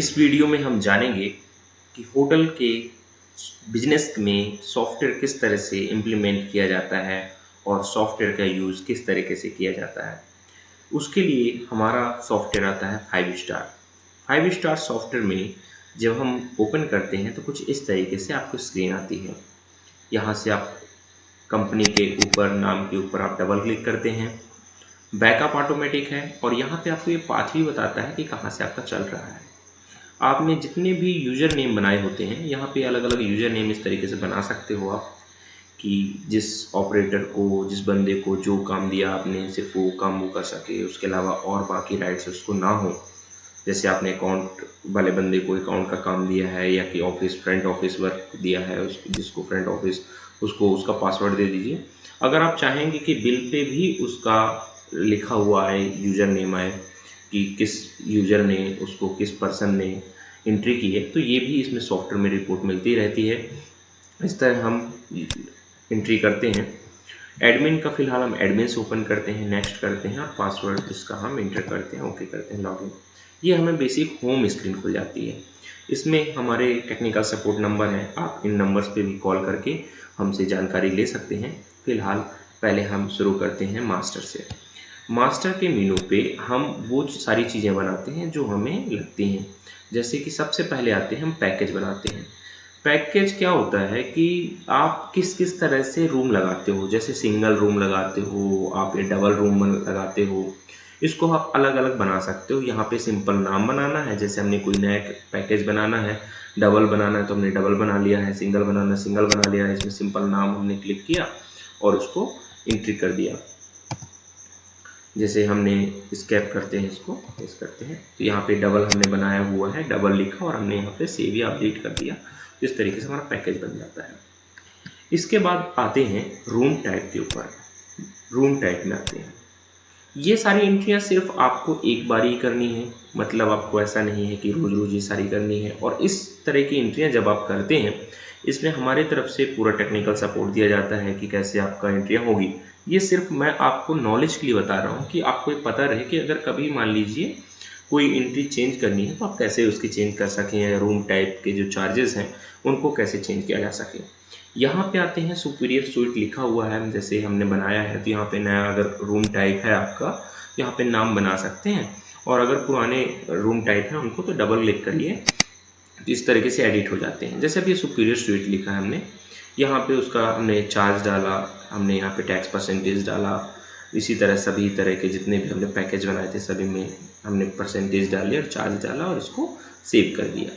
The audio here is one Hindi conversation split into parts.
इस वीडियो में हम जानेंगे कि होटल के बिजनेस में सॉफ्टवेयर किस तरह से इम्प्लीमेंट किया जाता है और सॉफ्टवेयर का यूज़ किस तरीके से किया जाता है। उसके लिए हमारा सॉफ्टवेयर आता है 5 स्टार। 5 स्टार सॉफ्टवेयर में जब हम ओपन करते हैं तो कुछ इस तरीके से आपको स्क्रीन आती है। यहाँ से आप कंपनी के ऊपर, नाम के ऊपर आप डबल क्लिक करते हैं। बैकअप ऑटोमेटिक है और यहाँ पे आपको ये पाथ भी बताता है कि कहाँ से आपका चल रहा है। आपने जितने भी यूज़र नेम बनाए होते हैं, यहाँ पे अलग अलग यूज़र नेम इस तरीके से बना सकते हो आप कि जिस ऑपरेटर को, जिस बंदे को जो काम दिया आपने सिर्फ वो काम वो कर सके, उसके अलावा और बाकी राइट्स उसको ना हो। जैसे आपने अकाउंट वाले बंदे को अकाउंट का काम दिया है या कि ऑफिस फ्रंट ऑफिस वर्क दिया है, जिसको फ्रंट ऑफिस, उसको उसका पासवर्ड दे दीजिए। अगर आप चाहेंगे कि बिल पे भी उसका लिखा हुआ आए, यूज़र नेम आए कि किस यूज़र ने उसको, किस पर्सन ने एंट्री की है, तो ये भी इसमें सॉफ्टवेयर में रिपोर्ट मिलती रहती है। इस तरह हम एंट्री करते हैं। एडमिन का फिलहाल हम एडमिन से ओपन करते हैं, नेक्स्ट करते हैं और पासवर्ड इसका हम इंटर करते हैं, ओके करते हैं, लॉगिन। ये हमें बेसिक होम स्क्रीन खुल जाती है। इसमें हमारे टेक्निकल सपोर्ट नंबर हैं, आप इन नंबर्स पे भी कॉल करके हमसे जानकारी ले सकते हैं। फिलहाल पहले हम शुरू करते हैं मास्टर से। मास्टर के मेनू पे हम वो सारी चीज़ें बनाते हैं जो हमें लगती हैं। जैसे कि सबसे पहले आते हैं हम पैकेज बनाते हैं। पैकेज क्या होता है कि आप किस किस तरह से रूम लगाते हो, जैसे सिंगल रूम लगाते हो आप या डबल रूम लगाते हो, इसको आप अलग अलग बना सकते हो। यहाँ पे सिंपल नाम बनाना है, जैसे हमने कोई नया पैकेज बनाना है, डबल बनाना है तो हमने डबल बना लिया है, सिंगल बनाना है सिंगल बना लिया है, इसमें सिंपल नाम हमने क्लिक किया और उसको एंट्री कर दिया। जैसे हमने स्केप करते हैं, इसको इस करते हैं तो यहाँ पे डबल हमने बनाया हुआ है, डबल लिखा और हमने यहाँ पे सेव या अपडेट कर दिया। इस तरीके से हमारा पैकेज बन जाता है। इसके बाद आते हैं रूम टाइप के ऊपर। रूम टाइप में आते हैं, ये सारी एंट्रियाँ सिर्फ आपको एक बार ही करनी है, मतलब आपको ऐसा नहीं है कि रोज़ रोज़ ये सारी करनी है। और इस तरह की एंट्रियाँ जब आप करते हैं, इसमें हमारे तरफ से पूरा टेक्निकल सपोर्ट दिया जाता है कि कैसे आपका एंट्रियाँ होगी। ये सिर्फ मैं आपको नॉलेज के लिए बता रहा हूँ कि आपको ये पता रहे कि अगर कभी मान लीजिए कोई एंट्री चेंज करनी है तो आप कैसे उसकी चेंज कर सकें, या रूम टाइप के जो चार्जेस हैं उनको कैसे चेंज किया जा सके। यहाँ पे आते हैं सुपीरियर स्वीट लिखा हुआ है, जैसे हमने बनाया है तो यहाँ पे नया अगर रूम टाइप है आपका, यहाँ पे नाम बना सकते हैं। और अगर पुराने रूम टाइप है उनको तो डबल क्लिक करिए, तो इस तरीके से एडिट हो जाते हैं। जैसे अभी सुपीरियर स्वीट लिखा है हमने, यहाँ पे उसका हमने चार्ज डाला, हमने यहाँ पे टैक्स परसेंटेज डाला। इसी तरह सभी तरह के जितने भी हमने पैकेज बनाए थे सभी में हमने परसेंटेज डाली और चार्ज डाला और इसको सेव कर दिया।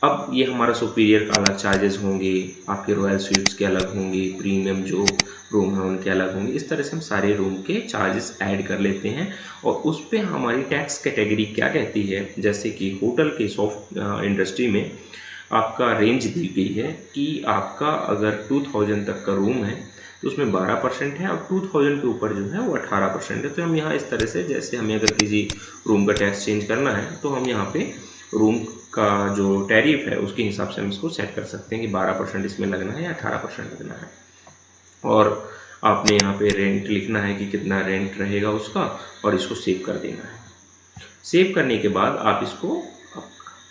अब ये हमारा सुपीरियर का अलग चार्जेस होंगे, आपके रॉयल स्वीट्स के अलग होंगे, प्रीमियम जो रूम है उनके अलग होंगे। इस तरह से हम सारे रूम के चार्जेस ऐड कर लेते हैं और उस पर हमारी टैक्स कैटेगरी क्या कहती है। जैसे कि होटल के सॉफ्ट इंडस्ट्री में आपका रेंज दी गई है कि आपका अगर 2000 तक का रूम है तो उसमें 12% है और 2000 के ऊपर जो है वो 18% है। तो हम यहाँ इस तरह से, जैसे हमें अगर किसी रूम का टैक्स चेंज करना है तो हम यहाँ पे रूम का जो टैरिफ है उसके हिसाब से हम इसको सेट कर सकते हैं कि 12% इसमें लगना है या 18% लगना है। और आपने यहाँ पे रेंट लिखना है कि कितना रेंट रहेगा उसका और इसको सेव कर देना है। सेव करने के बाद आप इसको,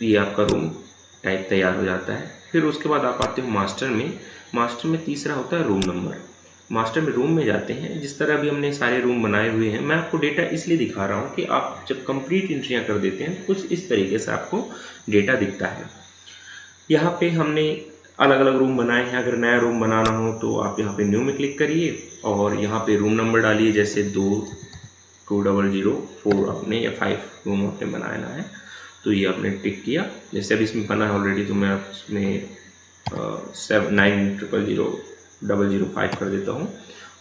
ये आपका रूम टाइप तैयार हो जाता है। फिर उसके बाद आप आते हो मास्टर में। मास्टर में तीसरा होता है रूम नंबर। मास्टर में रूम में जाते हैं, जिस तरह अभी हमने सारे रूम बनाए हुए हैं। मैं आपको डेटा इसलिए दिखा रहा हूँ कि आप जब कंप्लीट एंट्रियाँ कर देते हैं तो कुछ इस तरीके से आपको डेटा दिखता है। यहाँ पे हमने अलग अलग रूम बनाए हैं। अगर नया रूम बनाना हो तो आप यहाँ पे न्यू में क्लिक करिए और यहाँ पे रूम नंबर डालिए, जैसे 2004 आपने या 5 रूम आपने बनाना है तो ये आपने टिक किया। जैसे अभी इसमें बना है ऑलरेडी तो मैं इसमें 7900005 कर देता हूँ।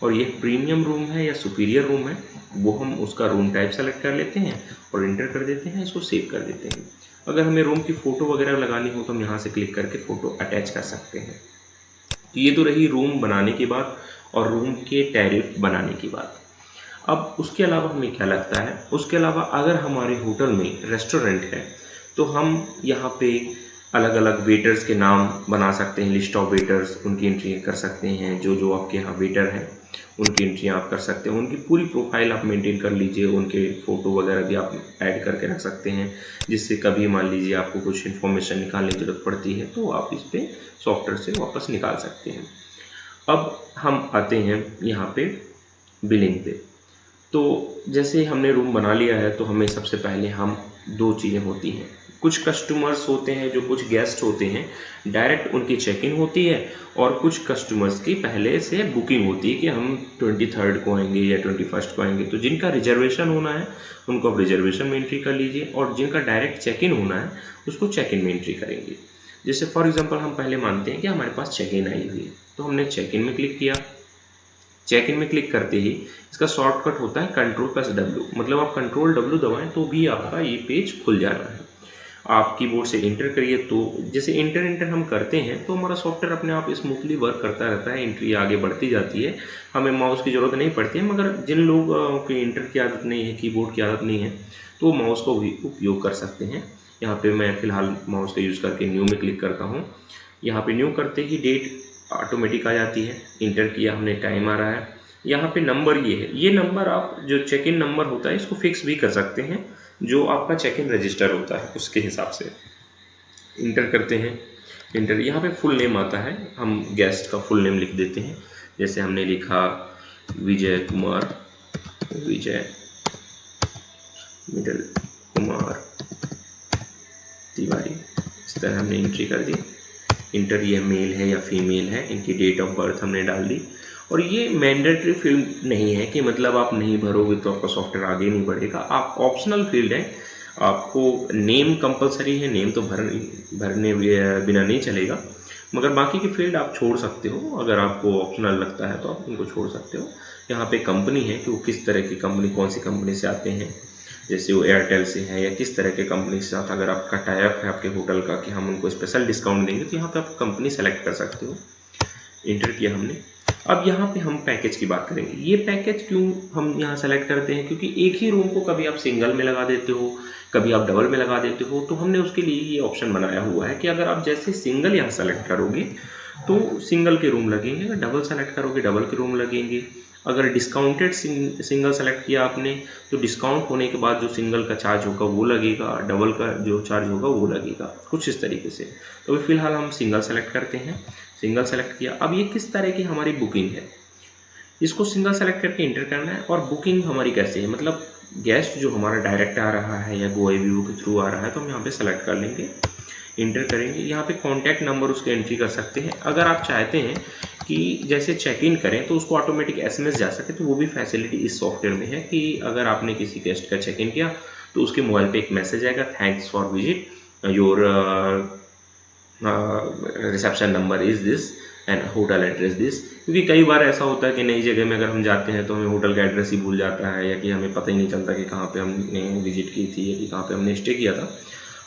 और ये प्रीमियम रूम है या सुपीरियर रूम है वो हम उसका रूम टाइप सेलेक्ट कर लेते हैं और इंटर कर देते हैं, इसको सेव कर देते हैं। अगर हमें रूम की फ़ोटो वगैरह लगानी हो तो हम यहाँ से क्लिक करके फ़ोटो अटैच कर सकते हैं। तो ये तो रही रूम बनाने की बात और रूम के टैरिफ बनाने की बात। अब उसके अलावा हमें क्या लगता है, उसके अलावा अगर हमारे होटल में रेस्टोरेंट है तो हम यहाँ पे अलग अलग वेटर्स के नाम बना सकते हैं, लिस्ट ऑफ वेटर्स, उनकी एंट्री कर सकते हैं। जो जो आपके यहाँ वेटर हैं उनकी एंट्री आप कर सकते हैं। उनकी पूरी प्रोफाइल आप मेंटेन कर लीजिए, उनके फ़ोटो वगैरह भी आप ऐड करके रख सकते हैं, जिससे कभी मान लीजिए आपको कुछ इन्फॉर्मेशन निकालने की ज़रूरत पड़ती है तो आप इस पर सॉफ्टवेयर से वापस निकाल सकते हैं। अब हम आते हैं यहाँ पे बिलिंग पे। तो जैसे हमने रूम बना लिया है तो हमें सबसे पहले हम दो चीज़ें होती हैं, कुछ कस्टमर्स होते हैं जो कुछ गेस्ट होते हैं डायरेक्ट उनकी चेक इन होती है, और कुछ कस्टमर्स की पहले से बुकिंग होती है कि हम 23rd को आएंगे या 21st को आएंगे। तो जिनका रिजर्वेशन होना है उनको आप रिजर्वेशन में एंट्री कर लीजिए, और जिनका डायरेक्ट चेक इन होना है उसको चेक इन में एंट्री करेंगे। जैसे फॉर एग्जाम्पल हम पहले मानते हैं कि हमारे पास चेक इन आई हुई है, तो हमने चेक इन में क्लिक किया। चेक इन में क्लिक करते ही इसका शॉर्टकट होता है Ctrl+W, मतलब आप Ctrl+W दबाएं तो भी आपका ये पेज खुल जा रहा है। आप कीबोर्ड से इंटर करिए, तो जैसे इंटर हम करते हैं तो हमारा सॉफ्टवेयर अपने आप स्मूथली वर्क करता रहता है, एंट्री आगे बढ़ती जाती है, हमें माउस की ज़रूरत नहीं पड़ती है। मगर जिन लोगों की इंटर की आदत नहीं है, कीबोर्ड की आदत नहीं है, तो माउस का भी उपयोग कर सकते हैं। यहाँ पे मैं फ़िलहाल माउस का यूज़ करके न्यू में क्लिक करता हूँ। यहाँ पे न्यू करते ही डेट ऑटोमेटिक आ जाती है, इंटर किया हमने, टाइम आ रहा है। यहाँ पे नंबर ये है, ये नंबर आप जो चेक इन नंबर होता है इसको फिक्स भी कर सकते हैं, जो आपका चेक इन रजिस्टर होता है उसके हिसाब से। इंटर करते हैं, इंटर, यहाँ पे फुल नेम आता है, हम गेस्ट का फुल नेम लिख देते हैं। जैसे हमने लिखा विजय कुमार, विजय मिडल कुमार तिवारी, इस तरह हमने एंट्री कर दी। इंटर, ये मेल है या फीमेल है, इनकी डेट ऑफ बर्थ हमने डाल दी। और ये मैंडेटरी फील्ड नहीं है कि मतलब आप नहीं भरोगे तो आपका सॉफ्टवेयर आगे नहीं बढ़ेगा, आप ऑप्शनल फील्ड है। आपको नेम कंपलसरी है, नेम तो भरने बिना नहीं चलेगा, मगर बाकी के फील्ड आप छोड़ सकते हो, अगर आपको ऑप्शनल लगता है तो आप उनको छोड़ सकते हो। यहाँ पे कंपनी है कि वो किस तरह की कंपनी, कौन सी कंपनी से आते हैं, जैसे वो एयरटेल से है या किस तरह के कंपनी के साथ अगर आपका टाइप है आपके होटल का कि हम उनको स्पेशल डिस्काउंट देंगे, तो यहाँ पे आप कंपनी सेलेक्ट कर सकते हो। इंटर किया हमने। अब यहाँ पे हम पैकेज की बात करेंगे। ये पैकेज क्यों हम यहाँ सेलेक्ट करते हैं, क्योंकि एक ही रूम को कभी आप सिंगल में लगा देते हो, कभी आप डबल में लगा देते हो, तो हमने उसके लिए ये ऑप्शन बनाया हुआ है कि अगर आप जैसे सिंगल यहाँ सेलेक्ट करोगे तो सिंगल के रूम लगेंगे, अगर डबल सेलेक्ट करोगे डबल के रूम लगेंगे। अगर डिस्काउंटेड सिंगल सेलेक्ट किया आपने तो डिस्काउंट होने के बाद जो सिंगल का चार्ज होगा वो लगेगा, डबल का जो चार्ज होगा वो लगेगा, कुछ इस तरीके से। तो फिलहाल हम सिंगल सेलेक्ट करते हैं, सिंगल सेलेक्ट किया। अब ये किस तरह की हमारी बुकिंग है, इसको सिंगल सेलेक्ट करके इंटर करना है। और बुकिंग हमारी कैसे है, मतलब गेस्ट जो हमारा डायरेक्ट आ रहा है या GoIBO के थ्रू आ रहा है, तो हम यहाँ पे सेलेक्ट कर लेंगे, इंटर करेंगे। यहाँ पे कॉन्टैक्ट नंबर उसके एंट्री कर सकते हैं। अगर आप चाहते हैं कि जैसे चेक इन करें तो उसको ऑटोमेटिक SMS जा सके, तो वो भी फैसिलिटी इस सॉफ्टवेयर में है कि अगर आपने किसी गेस्ट का चेक इन किया तो उसके मोबाइल पे एक मैसेज आएगा, thanks for visit, your reception number is this and hotel address this. क्योंकि कई बार ऐसा होता है कि नई जगह में अगर हम जाते हैं तो हमें होटल का एड्रेस ही भूल जाता है, या कि हमें पता ही नहीं चलता कि कहाँ पे हमने विजिट की थी या कि कहाँ पे हमने स्टे किया था,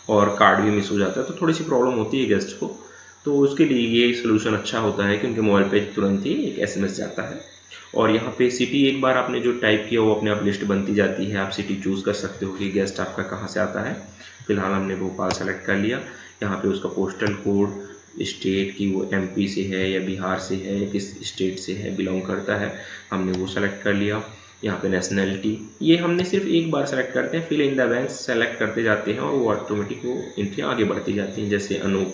और कार्ड भी मिस हो जाता है, तो थोड़ी सी प्रॉब्लम होती है गेस्ट को। तो उसके लिए ये सोल्यूशन अच्छा होता है कि उनके मोबाइल पे तुरंत ही एक SMS जाता है। और यहाँ पे सिटी एक बार आपने जो टाइप किया वो अपने आप लिस्ट बनती जाती है, आप सिटी चूज़ कर सकते हो कि गेस्ट आपका कहाँ से आता है। फिलहाल हमने भोपाल सेलेक्ट कर लिया। यहाँ पे उसका पोस्टल कोड, स्टेट की वो MP से है या बिहार से है या किस स्टेट से है बिलोंग करता है, हमने वो सेलेक्ट कर लिया। यहाँ पे नेशनैलिटी, ये हमने सिर्फ एक बार सेलेक्ट करते हैं, fill in the blanks select करते जाते हैं और वो ऑटोमेटिक वो एंट्री आगे बढ़ती जाती हैं। जैसे अनूप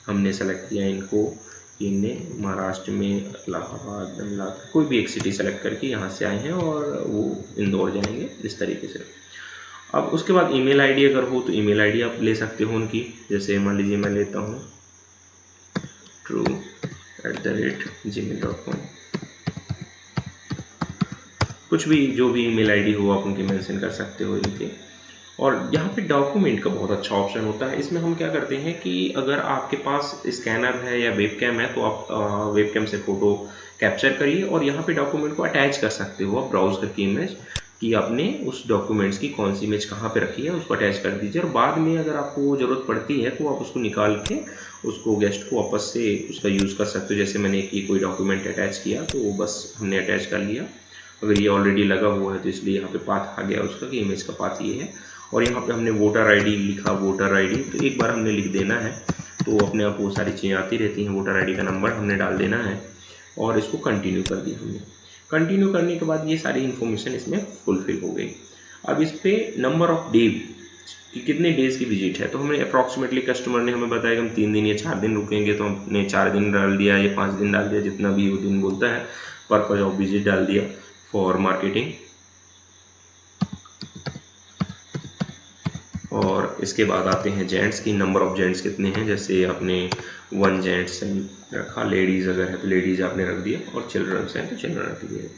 हमने सेलेक्ट किया इनको, इनने महाराष्ट्र में इलाहाबाद, कोई भी एक सिटी सेलेक्ट करके यहाँ से आए हैं और वो इंदौर जाएंगे, इस तरीके से। अब उसके बाद ईमेल आईडी अगर हो तो ईमेल आईडी आप ले सकते हो उनकी। जैसे मान लीजिए मैं लेता हूँ true@gmail.com, कुछ भी जो भी ईमेल आईडी हो आप उनकी मेंशन कर सकते हो इनके। और यहाँ पे डॉक्यूमेंट का बहुत अच्छा ऑप्शन होता है। इसमें हम क्या करते हैं कि अगर आपके पास स्कैनर है या वेबकैम है तो आप वेबकैम से फ़ोटो कैप्चर करिए और यहाँ पे डॉक्यूमेंट को अटैच कर सकते हो आप ब्राउज करके इमेज, कि आपने उस डॉक्यूमेंट्स की कौन सी इमेज कहाँ पे रखी है उसको अटैच कर दीजिए। और बाद में अगर आपको ज़रूरत पड़ती है तो आप उसको निकाल के उसको गेस्ट को वापस से उसका यूज़ कर सकते हो। जैसे मैंने कोई डॉक्यूमेंट अटैच किया तो वो बस हमने अटैच कर लिया। अगर ये ऑलरेडी लगा हुआ है तो इसलिए यहाँ पे पाथ आ गया उसका कि इमेज का पाथ ये है। और यहाँ पे हमने वोटर ID लिखा, वोटर ID तो एक बार हमने लिख देना है तो अपने आप वो सारी चीज़ें आती रहती हैं। वोटर आईडी का नंबर हमने डाल देना है और इसको कंटिन्यू कर दिया हमने। कंटिन्यू करने के बाद ये सारी इन्फॉर्मेशन इसमें फुलफिल हो गई। अब इस पर नंबर ऑफ डे कि कितने डेज़ की विजिट है, तो हमें अप्रॉक्सीमेटली कस्टमर ने हमें बताया कि हम 3 दिन या 4 दिन रुकेंगे, तो हमने 4 दिन डाल दिया या 5 दिन डाल दिया, जितना भी वो दिन बोलता है। पर्पज ऑफ विजिट डाल दिया फॉर मार्केटिंग। और इसके बाद आते हैं जेंट्स की, नंबर ऑफ जेंट्स कितने हैं। जैसे आपने 1 जेंट्स रखा, लेडीज़ अगर है तो लेडीज़ आपने रख दिया, और चिल्ड्रंस हैं तो चिल्ड्रन रख दिए।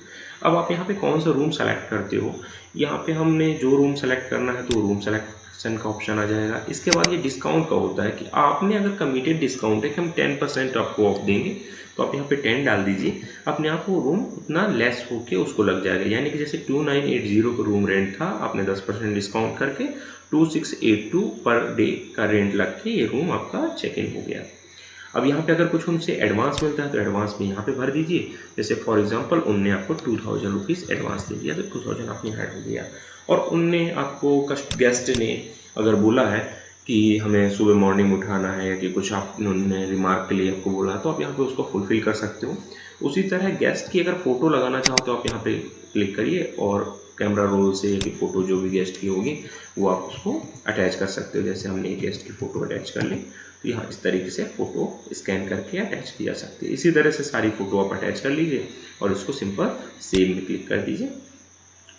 अब आप यहाँ पे कौन सा रूम सेलेक्ट करते हो, यहाँ पे हमने जो रूम सेलेक्ट करना है तो रूम सेलेक्शन का ऑप्शन आ जाएगा। इसके बाद ये डिस्काउंट का होता है कि आपने अगर कमिटेड डिस्काउंट है कि हम 10% आपको ऑफ देंगे, तो आप यहाँ पे 10 डाल दीजिए, अपने आप वो रूम उतना लेस होके उसको लग जाएगा। यानी कि जैसे 2980 का रूम रेंट था, आपने 10% डिस्काउंट करके 2682 पर डे का रेंट लग के ये रूम आपका चेक इन हो गया। अब यहाँ पे अगर कुछ उनसे एडवांस मिलता है तो एडवांस में यहाँ पे भर दीजिए। जैसे फॉर एग्जांपल उनने आपको 2000 रुपीज़ एडवांस दे दिया, तो 2000 आपने ऐड हो गया। और उनने आपको गेस्ट ने अगर बोला है कि हमें सुबह मॉर्निंग उठाना है, या कि कुछ आप उन्होंने रिमार्क के लिए आपको बोला, तो आप यहाँ पे उसको फुलफिल कर सकते हो। उसी तरह गेस्ट की अगर फ़ोटो लगाना चाहो तो आप यहाँ पे क्लिक करिए, और कैमरा रोल से कि फ़ोटो जो भी गेस्ट की होगी वो आप उसको अटैच कर सकते हो। जैसे हमने एक गेस्ट की फ़ोटो अटैच कर ली, तो यहाँ इस तरीके से फ़ोटो स्कैन करके अटैच की जा सकती है। इसी तरह से सारी फ़ोटो आप अटैच कर लीजिए और इसको सिंपल सेव में क्लिक कर दीजिए,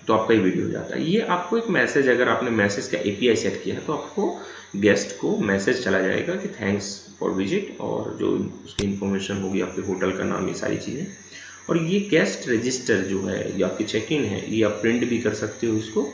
तो आपका ये वीडियो हो जाता है। ये आपको एक मैसेज, अगर आपने मैसेज का API सेट किया है तो आपको गेस्ट को मैसेज चला जाएगा कि थैंक्स फॉर विजिट, और जो उसकी इन्फॉर्मेशन होगी, आपके होटल का नाम, ये सारी चीज़ें। और ये गेस्ट रजिस्टर जो है, ये आपकी चेक इन है, ये आप प्रिंट भी कर सकते हो इसको,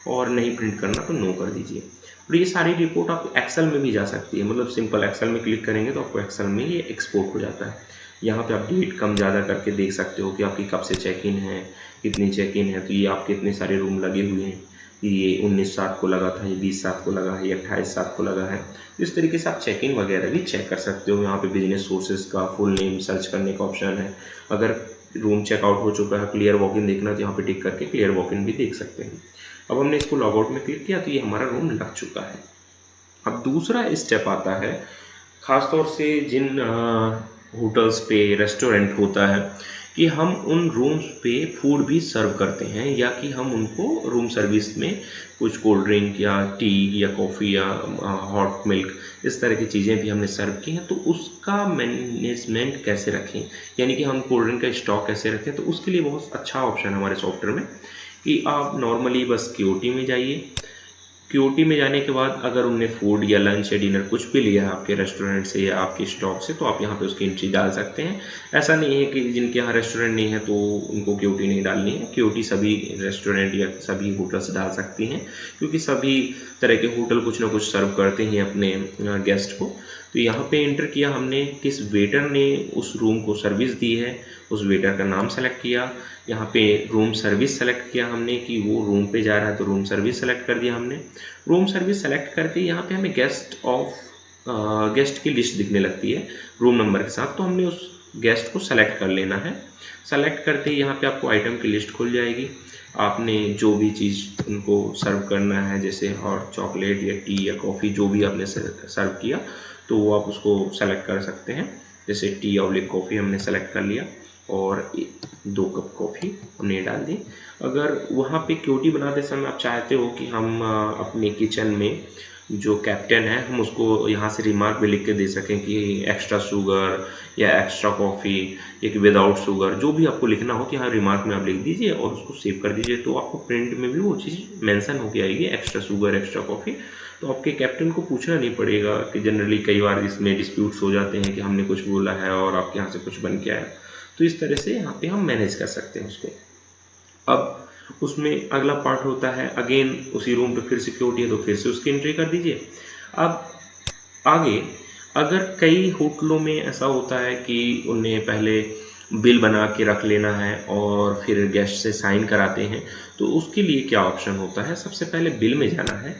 और नहीं प्रिंट करना तो नो कर दीजिए। और ये सारी रिपोर्ट आप एक्सेल में भी जा सकती है, मतलब सिंपल एक्सेल में क्लिक करेंगे तो आपको एक्सेल में ये एक्सपोर्ट हो जाता है। यहाँ पे आप डेट कम ज़्यादा करके देख सकते हो कि आपकी कब से चेक इन है, कितनी चेक इन है, तो ये आपके इतने सारे रूम लगे हुए हैं, ये 19/7 को लगा था, ये 20/7 को लगा है, ये 28/7 को लगा है। इस तरीके से आप चेक इन वगैरह भी चेक कर सकते हो। यहाँ पे बिजनेस सोर्सेज का फुल नेम सर्च करने का ऑप्शन है। अगर रूम चेकआउट हो चुका है, क्लियर वॉक इन देखना, तो यहाँ पे टिक करके क्लियर वॉक इन भी देख सकते हैं। अब हमने इसको लॉग आउट में क्लिक किया तो ये हमारा रूम लग चुका है। अब दूसरा स्टेप आता है, ख़ासतौर से जिन होटल्स पे रेस्टोरेंट होता है कि हम उन रूम्स पे फूड भी सर्व करते हैं, या कि हम उनको रूम सर्विस में कुछ कोल्ड ड्रिंक या टी या कॉफ़ी या हॉट मिल्क, इस तरह की चीज़ें भी हमने सर्व की हैं, तो उसका मैनेजमेंट कैसे रखें, यानी कि हम कोल्ड ड्रिंक का स्टॉक कैसे रखें। तो उसके लिए बहुत अच्छा ऑप्शन है हमारे सॉफ्टवेयर में कि आप नॉर्मली बस QOT में जाइए। QOT में जाने के बाद अगर उनने फूड या लंच या डिनर कुछ भी लिया है आपके रेस्टोरेंट से या आपके स्टॉक से, तो आप यहाँ पे उसकी एंट्री डाल सकते हैं। ऐसा नहीं है कि जिनके यहाँ रेस्टोरेंट नहीं है तो उनको QOT नहीं डालनी है। QOT सभी रेस्टोरेंट या सभी होटल्स डाल सकती हैं, क्योंकि सभी तरह के होटल कुछ ना कुछ सर्व करते हैं अपने गेस्ट को। तो यहाँ पे एंटर किया हमने किस वेटर ने उस रूम को सर्विस दी है, उस वेटर का नाम सेलेक्ट किया। यहाँ पे रूम सर्विस सेलेक्ट किया हमने कि वो रूम पे जा रहा है, तो रूम सर्विस सेलेक्ट कर दिया हमने। रूम सर्विस सेलेक्ट करते यहाँ पे हमें गेस्ट की लिस्ट दिखने लगती है रूम नंबर के साथ, तो हमने उस गेस्ट को सेलेक्ट कर लेना है। सेलेक्ट करते ही यहाँ पे आपको आइटम की लिस्ट खुल जाएगी। आपने जो भी चीज़ उनको सर्व करना है, जैसे हॉट चॉकलेट या टी या कॉफ़ी, जो भी आपने सर्व किया, तो वो आप उसको सेलेक्ट कर सकते हैं। जैसे टी और कॉफ़ी हमने सेलेक्ट कर लिया, और 2 कप कॉफ़ी हमने डाल दी। अगर वहाँ पे QOT बनाते समय आप चाहते हो कि हम अपने किचन में जो कैप्टन है हम उसको यहाँ से रिमार्क भी लिख के दे सकें कि एक्स्ट्रा शुगर या एक्स्ट्रा कॉफ़ी या कि विदाउट शुगर, जो भी आपको लिखना हो कि हाँ रिमार्क में आप लिख दीजिए और उसको सेव कर दीजिए, तो आपको प्रिंट में भी वो चीज़ मेंशन होके आएगी, एक्स्ट्रा शुगर एक्स्ट्रा कॉफ़ी। तो आपके कैप्टन को पूछना नहीं पड़ेगा कि जनरली कई बार इसमें डिस्प्यूट्स हो जाते हैं कि हमने कुछ बोला है और आपके यहाँ से कुछ बन के आया। तो इस तरह से यहाँ पे हम मैनेज कर सकते हैं उसको। अब उसमें अगला पार्ट होता है, अगेन उसी रूम पे फिर से QOT है तो फिर से उसकी एंट्री कर दीजिए। अब आगे अगर कई होटलों में ऐसा होता है कि उन्हें पहले बिल बना के रख लेना है और फिर गेस्ट से साइन कराते हैं, तो उसके लिए क्या ऑप्शन होता है। सबसे पहले बिल में जाना है।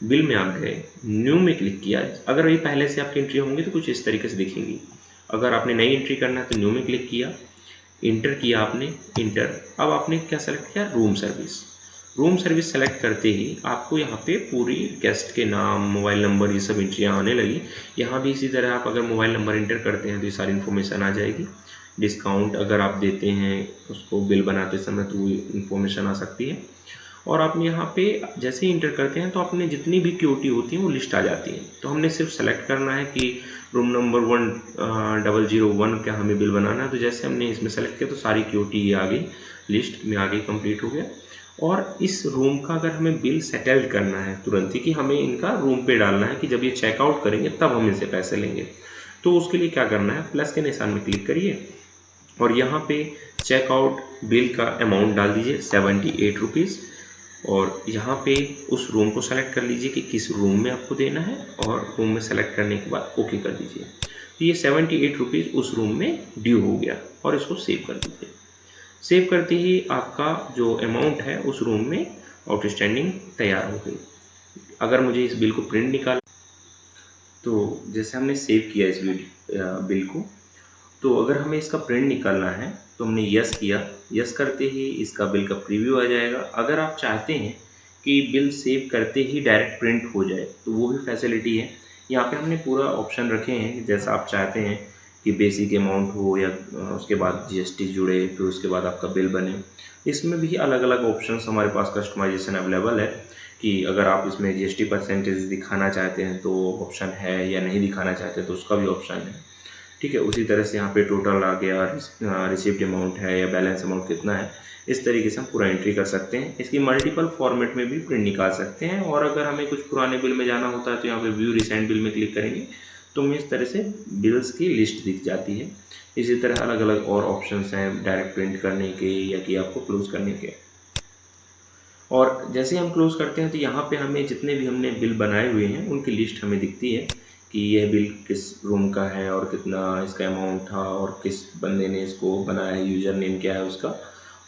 बिल में आप गए, न्यू में क्लिक किया। अगर ये पहले से आपकी एंट्री होंगी तो कुछ इस तरीके से दिखेंगी। अगर आपने नई एंट्री करना है तो न्यू में क्लिक किया, इंटर किया आपने, इंटर। अब आपने क्या सेलेक्ट किया, room service. Room service select करते ही आपको यहाँ पे पूरी गेस्ट के नाम, मोबाइल नंबर, ये सब एंट्रियाँ आने लगी। यहाँ भी इसी तरह आप अगर मोबाइल नंबर इंटर करते हैं तो ये सारी इन्फॉर्मेशन आ जाएगी। डिस्काउंट अगर आप देते हैं उसको बिल बनाते समय तो वो इन्फॉर्मेशन आ सकती है। और आपने यहाँ पे जैसे ही इंटर करते हैं तो आपने जितनी भी क्यूटी होती है वो लिस्ट आ जाती है। तो हमने सिर्फ सेलेक्ट करना है कि रूम नंबर 1001 का हमें बिल बनाना है। तो जैसे हमने इसमें सेलेक्ट किया तो सारी क्यूटी ये आ गई, लिस्ट में आ गई, कंप्लीट हो गया। और इस रूम का अगर हमें बिल सेटल्ड करना है तुरंत ही कि हमें इनका रूम पे डालना है कि जब ये चेकआउट करेंगे तब हम इनसे पैसे लेंगे, तो उसके लिए क्या करना है, प्लस के निशान में क्लिक करिए और यहाँ पे चेकआउट बिल का अमाउंट डाल दीजिए 78 रुपीज़। और यहाँ पे उस रूम को सेलेक्ट कर लीजिए कि किस रूम में आपको देना है और रूम में सेलेक्ट करने के बाद ओके कर दीजिए। तो ये 78 रुपीज़ उस रूम में ड्यू हो गया और इसको सेव कर दीजिए। सेव करते ही आपका जो अमाउंट है उस रूम में आउटस्टैंडिंग तैयार हो गई। अगर मुझे इस बिल को प्रिंट निकाल, तो जैसे हमने सेव किया इस बिल को, तो अगर हमें इसका प्रिंट निकालना है तो हमने यस किया। यस करते ही इसका बिल का प्रीव्यू आ जाएगा। अगर आप चाहते हैं कि बिल सेव करते ही डायरेक्ट प्रिंट हो जाए तो वो भी फैसिलिटी है। यहाँ पे हमने पूरा ऑप्शन रखे हैं, जैसा आप चाहते हैं कि बेसिक अमाउंट हो या उसके बाद जीएसटी जुड़े, फिर उसके बाद आपका बिल बने। इसमें भी अलग अलग ऑप्शंस हमारे पास कस्टमाइजेशन अवेलेबल है कि अगर आप इसमें जीएसटी परसेंटेज दिखाना चाहते हैं तो ऑप्शन है, या नहीं दिखाना चाहते तो उसका भी ऑप्शन है। ठीक है, उसी तरह से यहाँ पे टोटल आ गया, रिसीव्ड अमाउंट है या बैलेंस अमाउंट कितना है, इस तरीके से हम पूरा एंट्री कर सकते हैं। इसकी मल्टीपल फॉर्मेट में भी प्रिंट निकाल सकते हैं। और अगर हमें कुछ पुराने बिल में जाना होता है तो यहाँ पे व्यू रिसेंट बिल में क्लिक करेंगे तो हमें इस तरह से बिल्स की लिस्ट दिख जाती है। इसी तरह अलग अलग और ऑप्शंस हैं डायरेक्ट प्रिंट करने के या कि आपको क्लोज करने के। और जैसे हम क्लोज करते हैं तो यहाँ पे हमें जितने भी हमने बिल बनाए हुए हैं उनकी लिस्ट हमें दिखती है कि यह बिल किस रूम का है और कितना इसका अमाउंट था और किस बंदे ने इसको बनाया है, यूज़र नेम क्या है उसका,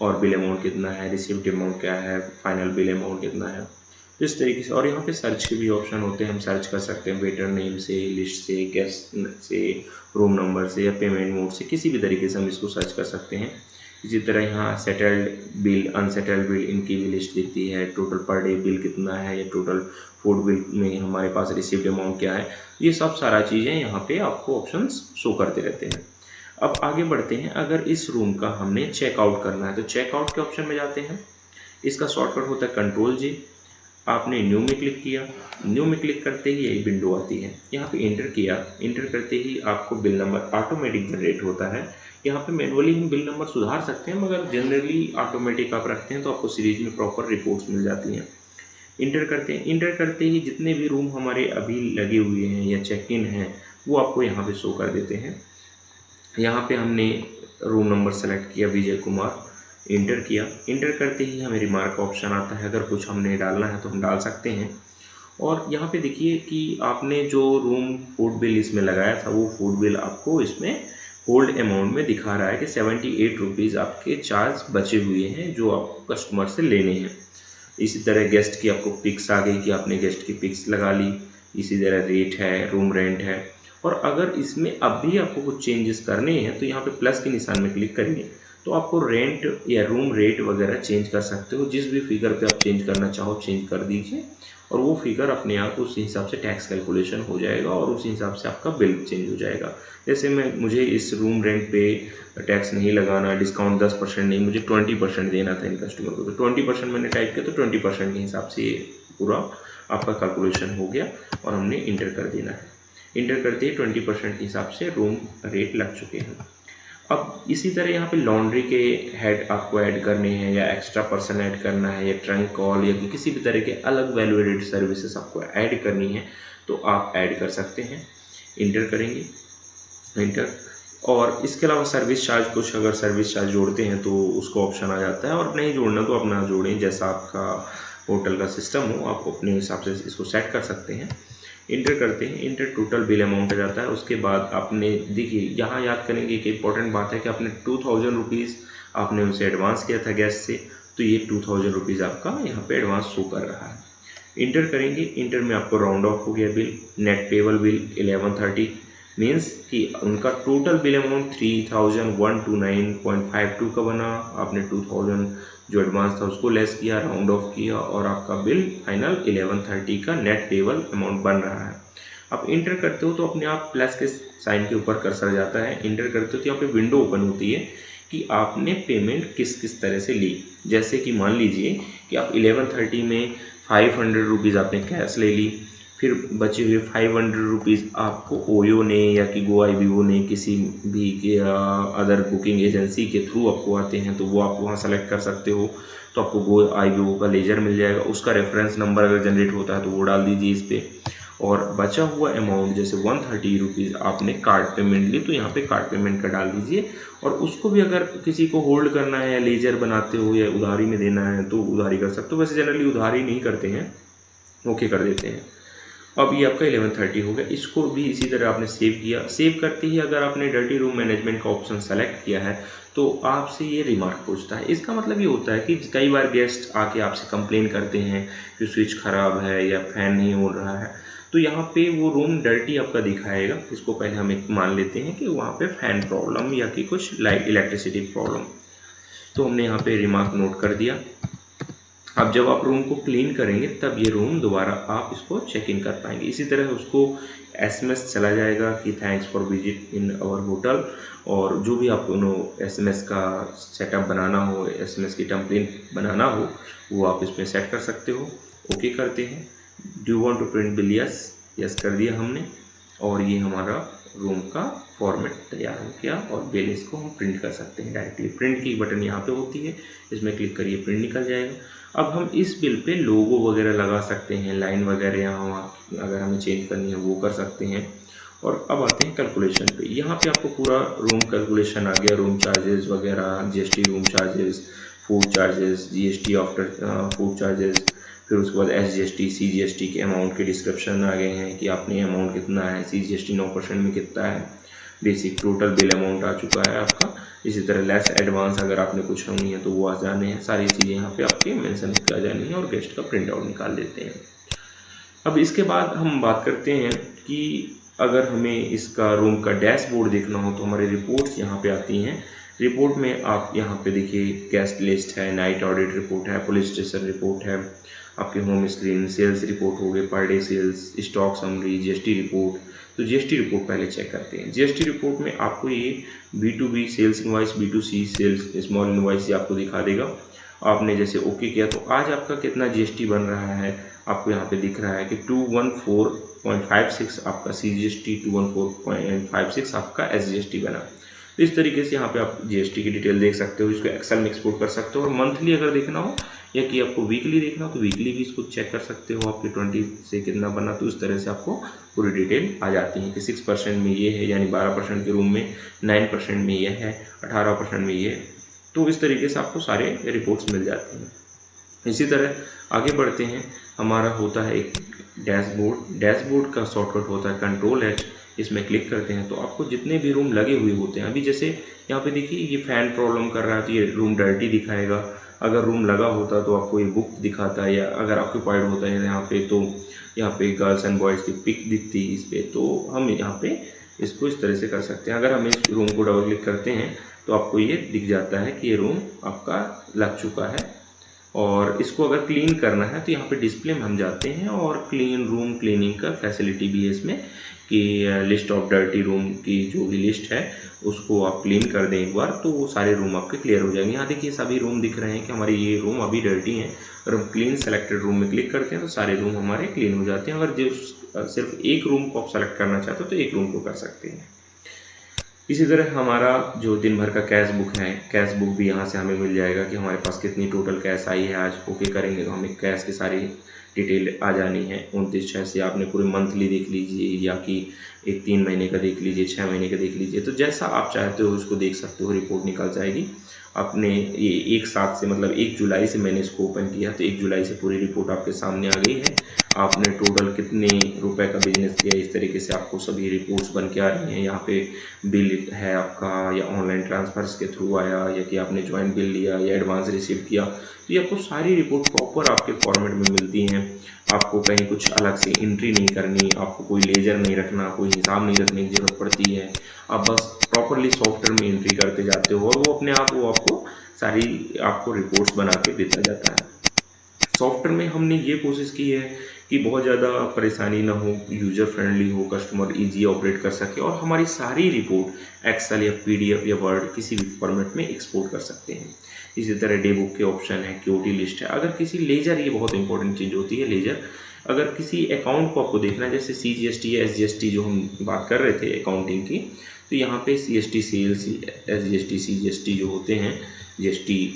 और बिल अमाउंट कितना है, रिसिप्ट अमाउंट क्या है, फाइनल बिल अमाउंट कितना है। तो इस तरीके से। और यहाँ पे सर्च के भी ऑप्शन होते हैं, हम सर्च कर सकते हैं वेटर नेम से, लिस्ट से, गेस्ट से, रूम नंबर से या पेमेंट मोड से, किसी भी तरीके से हम इसको सर्च कर सकते हैं। इसी तरह यहाँ सेटल्ड बिल, अनसेटल्ड बिल, इनकी भी लिस्ट दिखती है। टोटल पर डे बिल कितना है या टोटल फूड बिल में हमारे पास रिसीव्ड अमाउंट क्या है, ये सब सारा चीज़ें यहाँ पे आपको ऑप्शंस शो करते रहते हैं। अब आगे बढ़ते हैं। अगर इस रूम का हमने चेकआउट करना है तो चेकआउट के ऑप्शन में जाते हैं। इसका शॉर्टकट होता है Ctrl+J। आपने न्यू में क्लिक किया, न्यू में क्लिक करते ही यही विंडो आती है। यहाँ पे इंटर किया, इंटर करते ही आपको बिल नंबर ऑटोमेटिक जनरेट होता है। यहाँ पे मैनुअली हम बिल नंबर सुधार सकते हैं, मगर जनरली ऑटोमेटिक आप रखते हैं तो आपको सीरीज में प्रॉपर रिपोर्ट्स मिल जाती हैं। इंटर करते हैं, इंटर करते ही जितने भी रूम हमारे अभी लगे हुए हैं या चेक इन हैं वो आपको यहाँ पे शो कर देते हैं। यहाँ पे हमने रूम नंबर सेलेक्ट किया, विजय कुमार, इंटर किया। इंटर करते ही हमें रिमार्क ऑप्शन आता है, अगर कुछ हमने डालना है तो हम डाल सकते हैं। और यहाँ पे देखिए कि आपने जो रूम फूड बिल इसमें लगाया था वो फूड बिल आपको इसमें होल्ड अमाउंट में दिखा रहा है कि 78 रुपीज़ आपके चार्ज बचे हुए हैं जो आपको कस्टमर से लेने हैं। इसी तरह गेस्ट की आपको पिक्स आ गई कि आपने गेस्ट की पिक्स लगा ली। इसी तरह रेट है, रूम रेंट है। और अगर इसमें अब भी आपको कुछ चेंजेस करने हैं तो यहाँ पे प्लस के निशान में क्लिक करेंगे तो आपको रेंट या रूम रेट वगैरह चेंज कर सकते हो। जिस भी फिगर पे आप चेंज करना चाहो चेंज कर दीजिए और वो फिगर अपने आप उस हिसाब से टैक्स कैलकुलेशन हो जाएगा और उस हिसाब से आपका बिल चेंज हो जाएगा। जैसे मुझे इस रूम रेंट पे टैक्स नहीं लगाना, डिस्काउंट 10% नहीं, मुझे 20% देना था इन कस्टमर को, तो 20% मैंने टाइप किया तो 20% के हिसाब से पूरा आपका कैलकुलेशन हो गया और हमने इंटर कर देना है। इंटर करते ही 20% के हिसाब से रूम रेट लग चुके हैं। अब इसी तरह यहाँ पे लॉन्ड्री के हेड आपको ऐड करने हैं या एक्स्ट्रा पर्सन ऐड करना है या ट्रंक कॉल या किसी भी तरह के अलग वैल्यू एडेड सर्विसेज आपको ऐड करनी है तो आप ऐड कर सकते हैं। इंटर करेंगे, इंटर। और इसके अलावा सर्विस चार्ज, कुछ अगर सर्विस चार्ज जोड़ते हैं तो उसको ऑप्शन आ जाता है, और नहीं जोड़ना तो अपना जोड़ें, जैसा आपका होटल का सिस्टम हो आप अपने हिसाब से इसको सेट कर सकते हैं। इंटर करते हैं, इंटर टोटल बिल अमाउंट आ जाता है। उसके बाद आपने देखिए यहाँ याद करेंगे कि इंपॉर्टेंट बात है कि आपने 2000 रुपीज़ आपने उनसे एडवांस किया था गैस से, तो ये 2000 रुपीज़ आपका यहाँ पे एडवांस शो कर रहा है। इंटर करेंगे, इंटर में आपको राउंड ऑफ हो गया bill. Net payable bill 1130 means कि उनका टोटल बिल अमाउंट 3129.52 का बना, आपने 2000 जो एडवांस था उसको लेस किया, राउंड ऑफ किया और आपका बिल फाइनल 1130 का नेट पेबल अमाउंट बन रहा है। आप इंटर करते हो तो अपने आप प्लस के साइन के ऊपर कर्सर जाता है, इंटर करते हो तो यहाँ पे विंडो ओपन होती है कि आपने पेमेंट किस किस तरह से ली। जैसे कि मान लीजिए कि आप 1130 में 500 रुपीज़ आपने कैश ले ली, फिर बचे हुए 500 रुपीज़ आपको ओयो ने या कि गो आई वीवो ने किसी भी अदर बुकिंग एजेंसी के थ्रू आपको आते हैं तो वो आप वहाँ सेलेक्ट कर सकते हो। तो आपको गो आई वीवो का लेजर मिल जाएगा, उसका रेफरेंस नंबर अगर जनरेट होता है तो वो डाल दीजिए इस पर। और बचा हुआ अमाउंट जैसे 130 रुपीज़ आपने कार्ड पेमेंट ली तो यहाँ पे कार्ड पेमेंट का डाल दीजिए। और उसको भी अगर किसी को होल्ड करना है या लेजर बनाते हो या उधारी में देना है तो उधारी कर सकते हो, वैसे जनरली उधारी नहीं करते हैं, ओके कर देते हैं। अब ये आपका 1130 हो गया। इसको भी इसी तरह आपने सेव किया। सेव करते ही अगर आपने डर्टी रूम मैनेजमेंट का ऑप्शन सेलेक्ट किया है तो आपसे ये रिमार्क पूछता है। इसका मतलब ये होता है कि कई बार गेस्ट आके आपसे कंप्लेन करते हैं कि स्विच खराब है या फैन नहीं हो रहा है, तो यहाँ पे वो रूम डर्टी आपका दिखाएगा। इसको पहले हम एक मान लेते हैं कि वहाँ पे फैन प्रॉब्लम या कि कुछ लाइट इलेक्ट्रिसिटी प्रॉब्लम, तो हमने यहाँ पे रिमार्क नोट कर दिया। अब जब आप रूम को क्लीन करेंगे तब ये रूम दोबारा आप इसको चेक इन कर पाएंगे। इसी तरह उसको एसएमएस चला जाएगा कि thanks for visit in our hotel, और जो भी आप एसएमएस का सेटअप बनाना हो, एसएमएस की टेम्पलेट बनाना हो, वो आप इसमें सेट कर सकते हो। ओके करते हैं। Do want to print bill? Yes कर दिया हमने, और ये हमारा रूम का फॉर्मेट तैयार हो गया और बिल इसको हम प्रिंट कर सकते हैं डायरेक्टली। प्रिंट की बटन यहाँ पे होती है, इसमें क्लिक करिए, प्रिंट निकल जाएगा। अब हम इस बिल पे लोगो वगैरह लगा सकते हैं, लाइन वगैरह यहाँ वहाँ अगर हमें चेंज करनी है वो कर सकते हैं। और अब आते हैं कैलकुलेशन पे। यहाँ पे आपको पूरा रूम कैलकुलेशन आ गया, रूम चार्जेस वगैरह, GST room charges, food charges, GST after food charges, फिर उसके बाद एसजीएसटी सीजीएसटी के अमाउंट के डिस्क्रिप्शन आ गए हैं कि आपने अमाउंट कितना है, सीजीएसटी 9% में कितना है, बेसिक टोटल बिल अमाउंट आ चुका है आपका। इसी तरह लेस एडवांस अगर आपने कुछ होनी है तो वो आ जाने हैं, सारी चीज़ें यहाँ पे आपके मेंशन किया जानी है और गेस्ट का प्रिंट आउट निकाल देते हैं। अब इसके बाद हम बात करते हैं कि अगर हमें इसका रूम का डैशबोर्ड देखना हो तो हमारी रिपोर्ट्स यहाँ पे आती हैं। रिपोर्ट में आप यहाँ पे देखिए गेस्ट लिस्ट है, नाइट ऑडिट रिपोर्ट है, पुलिस स्टेशन रिपोर्ट है, आपके होम स्क्रीन, सेल्स रिपोर्ट हो गए, per day sales, stock summary, GST report. तो जीएसटी रिपोर्ट पहले चेक करते हैं। जीएसटी रिपोर्ट में आपको ये B2B sales invoice, B2C sales small invoice ये आपको दिखा देगा। आपने जैसे ओके किया तो आज आपका कितना जीएसटी बन रहा है आपको यहाँ पे दिख रहा है कि 214.56 आपका CGST, 214.56 आपका SGST बना। तो इस तरीके से यहाँ पे आप जीएसटी की डिटेल देख सकते हो। इसको एक्सेल में एक्सपोर्ट कर सकते हो, और मंथली अगर देखना हो या कि आपको वीकली देखना हो तो वीकली भी इसको चेक कर सकते हो, आपके 20 से कितना बना। तो इस तरह से आपको पूरी डिटेल आ जाती है कि 6% में ये है, यानी 12% के रूम में, 9% में ये है, 18% में ये है। तो इस तरीके से आपको सारे रिपोर्ट्स मिल जाते हैं। इसी तरह आगे बढ़ते हैं। हमारा होता है एक डैशबोर्ड। डैशबोर्ड का शॉर्टकट होता है Ctrl+H। इसमें क्लिक करते हैं तो आपको जितने भी रूम लगे हुए होते हैं, अभी जैसे यहाँ पे देखिए ये फैन प्रॉब्लम कर रहा है तो ये रूम डर्टी दिखाएगा। अगर रूम लगा होता तो आपको ये बुक दिखाता है, या अगर ऑक्यूपाइड होता है यहाँ पे तो यहाँ पे गर्ल्स एंड बॉयज़ की पिक दिखती है इस पर। तो हम यहाँ पे इसको इस तरह से कर सकते हैं। अगर हम इस रूम को डबल क्लिक करते हैं तो आपको ये दिख जाता है कि ये रूम आपका लग चुका है। और इसको अगर क्लीन करना है तो यहाँ पे डिस्प्ले में हम जाते हैं और क्लीन रूम क्लीनिंग का फैसिलिटी भी है इसमें कि लिस्ट ऑफ डर्टी रूम की जो भी लिस्ट है उसको आप क्लीन कर दें एक बार तो वो सारे रूम आपके क्लियर हो जाएंगे। यहाँ देखिए सभी रूम दिख रहे हैं कि हमारे ये रूम अभी डर्टी हैं। अगर हम क्लीन सेलेक्टेड रूम में क्लिक करते हैं तो सारे रूम हमारे क्लीन हो जाते हैं। अगर जो सिर्फ एक रूम को आप सेलेक्ट करना चाहते हो तो एक रूम को कर सकते हैं। इसी तरह हमारा जो दिन भर का कैश बुक है, कैश बुक भी यहाँ से हमें मिल जाएगा कि हमारे पास कितनी टोटल कैश आई है। आज ओके करेंगे तो हमें कैश की सारी डिटेल आ जानी है। 29/6 से आपने पूरे मंथली देख लीजिए, या कि एक 3 महीने का देख लीजिए, 6 महीने का देख लीजिए, तो जैसा आप चाहते हो उसको देख सकते हो, रिपोर्ट निकल जाएगी। आपने ये एक साथ से मतलब 1 जुलाई से मैंने इसको ओपन किया तो 1 जुलाई से पूरी रिपोर्ट आपके सामने आ गई है। आपने टोटल कितने रुपए का बिजनेस किया, इस तरीके से आपको सभी रिपोर्ट्स बन के आ रही हैं। यहाँ पे बिल है आपका, या ऑनलाइन ट्रांसफर्स के थ्रू आया, या कि आपने ज्वाइंट बिल लिया या एडवांस रिसीव किया, तो ये आपको सारी रिपोर्ट प्रॉपर आपके फॉर्मेट में मिलती हैं। आपको कहीं कुछ अलग से एंट्री नहीं करनी, आपको कोई लेजर नहीं रखना, कोई हिसाब नहीं रखने की ज़रूरत पड़ती है। आप बस प्रॉपरली सॉफ्टवेयर में एंट्री करते जाते हो और वो अपने आप वो आपको सारी आपको रिपोर्ट्स बना के देता जाता है। सॉफ्टवेयर में हमने ये कोशिश की है कि बहुत ज़्यादा परेशानी ना हो, यूजर फ्रेंडली हो, कस्टमर इजी ऑपरेट कर सके और हमारी सारी रिपोर्ट एक्सेल या पीडीएफ या वर्ड किसी भी फॉर्मेट में एक्सपोर्ट कर सकते हैं। इसी तरह डे बुक के ऑप्शन है, क्यूटी लिस्ट है। अगर किसी लेजर, ये बहुत इंपॉर्टेंट चीज़ होती है लेजर, अगर किसी अकाउंट को आपको देखना है, जैसे CGST या SGST जो हम बात कर रहे थे अकाउंटिंग की, तो यहाँ पे CST सेल्स, SGST CGST जो होते हैं GST,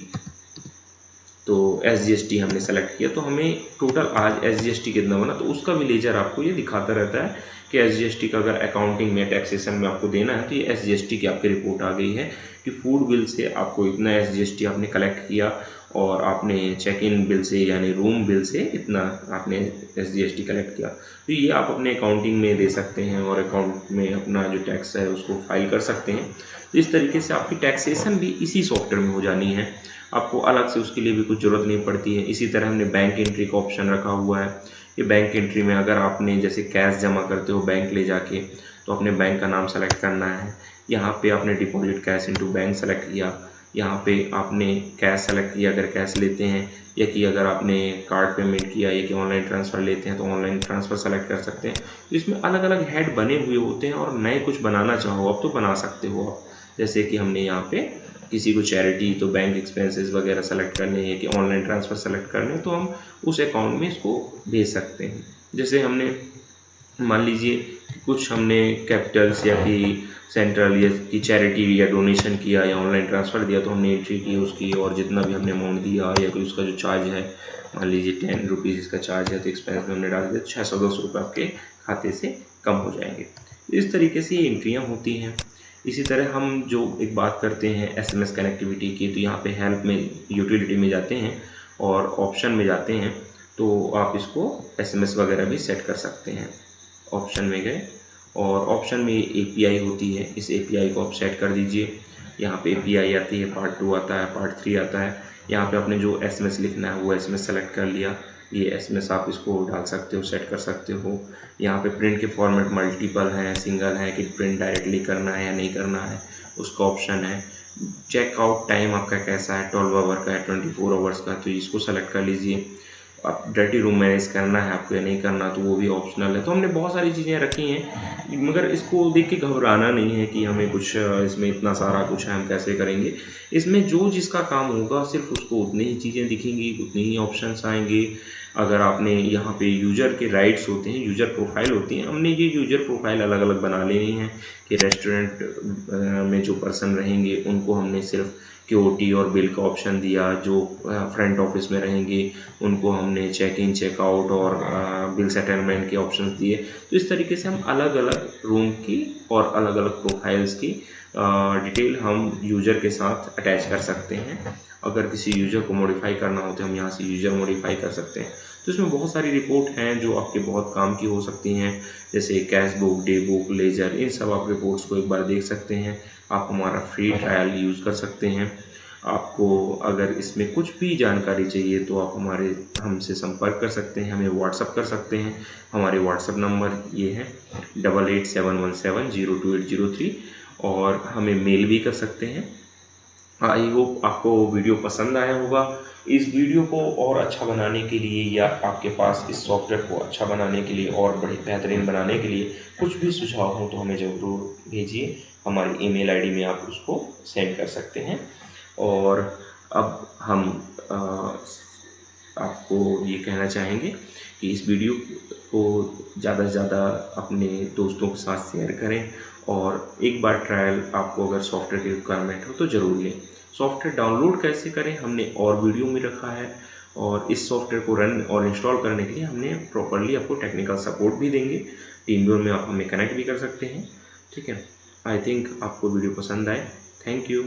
तो SGST हमने सेलेक्ट किया तो हमें टोटल आज SGST कितना बना, तो उसका भी लेजर आपको ये दिखाता रहता है कि SGST का अगर अकाउंटिंग में टैक्सेशन में आपको देना है तो ये SGST की आपकी रिपोर्ट आ गई है कि फूड बिल से आपको इतना SGST आपने कलेक्ट किया और आपने चेक इन बिल से यानी रूम बिल से इतना आपने SGST कलेक्ट किया। तो ये आप अपने अकाउंटिंग में दे सकते हैं और अकाउंट में अपना जो टैक्स है उसको फाइल कर सकते हैं। तो इस तरीके से आपकी टैक्सेशन भी इसी सॉफ्टवेयर में हो जानी है, आपको अलग से उसके लिए भी कुछ ज़रूरत नहीं पड़ती है। इसी तरह हमने बैंक एंट्री का ऑप्शन रखा हुआ है। ये बैंक एंट्री में अगर आपने जैसे कैश जमा करते हो बैंक ले जाके, तो अपने बैंक का नाम सेलेक्ट करना है। यहाँ पे आपने deposit cash into bank select किया, यहाँ पे आपने कैश सेलेक्ट किया अगर कैश लेते हैं, या कि अगर आपने कार्ड पेमेंट किया या कि ऑनलाइन ट्रांसफ़र लेते हैं तो ऑनलाइन ट्रांसफ़र सेलेक्ट कर सकते हैं। तो इसमें अलग अलग हेड बने हुए होते हैं और नए कुछ बनाना चाहो आप तो बना सकते हो आप। जैसे कि हमने यहाँ पे किसी को चैरिटी तो बैंक एक्सपेंसेस वगैरह सेलेक्ट करने हैं कि ऑनलाइन ट्रांसफ़र सेलेक्ट करने हैं, तो हम उस अकाउंट में इसको भेज सकते हैं। जैसे हमने मान लीजिए कुछ हमने कैपिटल्स या कि सेंट्रल या की चैरिटी या डोनेशन किया या ऑनलाइन ट्रांसफ़र दिया, तो हमने एंट्री की उसकी और जितना भी हमने अमाउंट दिया या कोई उसका जो चार्ज है, मान लीजिए 10 रुपीज़ इसका चार्ज है, तो एक्सपेंस में हमने डाल दिया 610 रुपये आपके खाते से कम हो जाएंगे। इस तरीके से ये एंट्रियाँ होती हैं। इसी तरह हम जो एक बात करते हैं SMS कनेक्टिविटी की, तो यहाँ पे हेल्प में यूटिलिटी में जाते हैं और ऑप्शन में जाते हैं, तो आप इसको SMS वगैरह भी सेट कर सकते हैं। ऑप्शन में गए और ऑप्शन में API होती है, इस API को आप सेट कर दीजिए। यहाँ पे API आती है, पार्ट 2 आता है, पार्ट 3 आता है। यहाँ पे आपने जो SMS लिखना है वो SMS सेलेक्ट कर लिया, ये SMS आप इसको डाल सकते हो, सेट कर सकते हो। यहाँ पे प्रिंट के फॉर्मेट मल्टीपल हैं, सिंगल है कि प्रिंट डायरेक्टली करना है या नहीं करना है, उसका ऑप्शन है। चेकआउट टाइम आपका कैसा है, 12 आवर का है, 24 आवर्स का, तो इसको सेलेक्ट कर लीजिए। आप डर्टी रूम मैनेज करना है आपको या नहीं करना, तो वो भी ऑप्शनल है। तो हमने बहुत सारी चीज़ें रखी हैं, मगर इसको देख के घबराना नहीं है कि हमें कुछ इसमें इतना सारा कुछ है हम कैसे करेंगे। इसमें जो जिसका काम होगा सिर्फ उसको उतनी ही चीज़ें दिखेंगी, उतनी ही ऑप्शंस आएंगे। अगर आपने यहाँ पे यूजर के राइट्स होते हैं, यूजर प्रोफाइल होती है, हमने ये यूजर प्रोफाइल अलग अलग बना लेनी है कि रेस्टोरेंट में जो पर्सन रहेंगे उनको हमने सिर्फ क्यूटी और बिल का ऑप्शन दिया, जो फ्रंट ऑफिस में रहेंगे उनको हमने चेक इन चेक आउट और बिल सेटलमेंट के ऑप्शंस दिए। तो इस तरीके से हम अलग अलग रूम की और अलग अलग प्रोफाइल्स की डिटेल हम यूज़र के साथ अटैच कर सकते हैं। अगर किसी यूज़र को मॉडिफाई करना हो तो हम यहाँ से यूज़र मॉडिफाई कर सकते हैं। तो इसमें बहुत सारी रिपोर्ट हैं जो आपके बहुत काम की हो सकती हैं, जैसे cash book, day book, ledger, इन सब आप रिपोर्ट्स को एक बार देख सकते हैं। आप हमारा फ्री ट्रायल यूज़ कर सकते हैं। आपको अगर इसमें कुछ भी जानकारी चाहिए तो आप हमसे संपर्क कर सकते हैं, हमें व्हाट्सअप कर सकते हैं। हमारे व्हाट्सअप नंबर ये है 887117028003 और हमें मेल भी कर सकते हैं। आई होप आपको वीडियो पसंद आया होगा। इस वीडियो को और अच्छा बनाने के लिए या आपके पास इस सॉफ्टवेयर को अच्छा बनाने के लिए और बड़े बेहतरीन बनाने के लिए कुछ भी सुझाव हो तो हमें ज़रूर भेजिए। हमारी ईमेल आईडी में आप उसको सेंड कर सकते हैं। और अब हम आपको ये कहना चाहेंगे कि इस वीडियो को ज़्यादा से ज़्यादा अपने दोस्तों के साथ शेयर करें और एक बार ट्रायल आपको अगर सॉफ्टवेयर की रिक्वायरमेंट हो तो ज़रूर लें। सॉफ्टवेयर डाउनलोड कैसे करें हमने और वीडियो में रखा है, और इस सॉफ्टवेयर को रन और इंस्टॉल करने के लिए हमने प्रॉपरली आपको टेक्निकल सपोर्ट भी देंगे। टीमव्यूअर में आप हमें कनेक्ट भी कर सकते हैं। ठीक है, आई थिंक आपको वीडियो पसंद आए। Thank you.